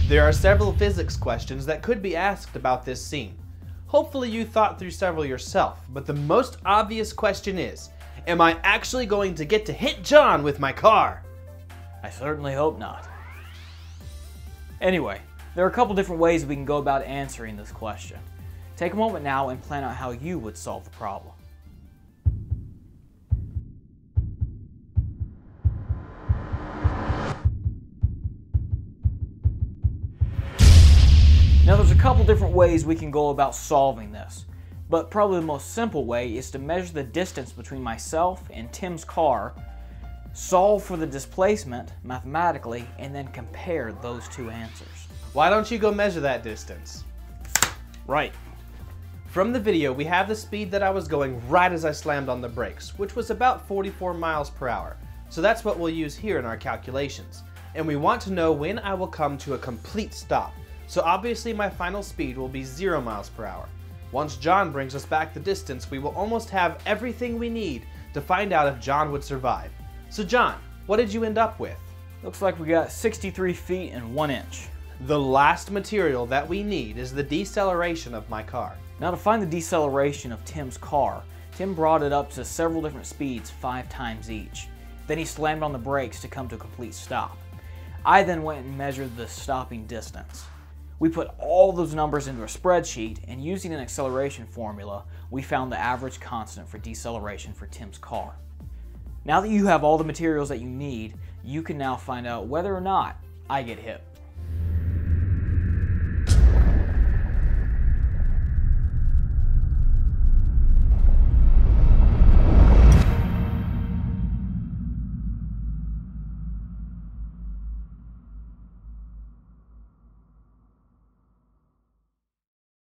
There are several physics questions that could be asked about this scene. Hopefully you thought through several yourself, but the most obvious question is, am I actually going to get to hit John with my car? I certainly hope not. Anyway, there are a couple different ways we can go about answering this question. Take a moment now and plan out how you would solve the problem. Now there's a couple different ways we can go about solving this, but probably the most simple way is to measure the distance between myself and Tim's car, solve for the displacement mathematically, and then compare those two answers. Why don't you go measure that distance? Right. From the video, we have the speed that I was going right as I slammed on the brakes, which was about 44 miles per hour. So that's what we'll use here in our calculations. And we want to know when I will come to a complete stop. So obviously my final speed will be 0 miles per hour. Once John brings us back the distance, we will almost have everything we need to find out if John would survive. So John, what did you end up with? Looks like we got 63 feet and 1 inch. The last material that we need is the deceleration of my car. Now to find the deceleration of Tim's car, Tim brought it up to several different speeds 5 times each. Then he slammed on the brakes to come to a complete stop. I then went and measured the stopping distance. We put all those numbers into a spreadsheet, and using an acceleration formula, we found the average constant for deceleration for Tim's car. Now that you have all the materials that you need, you can now find out whether or not I get hit.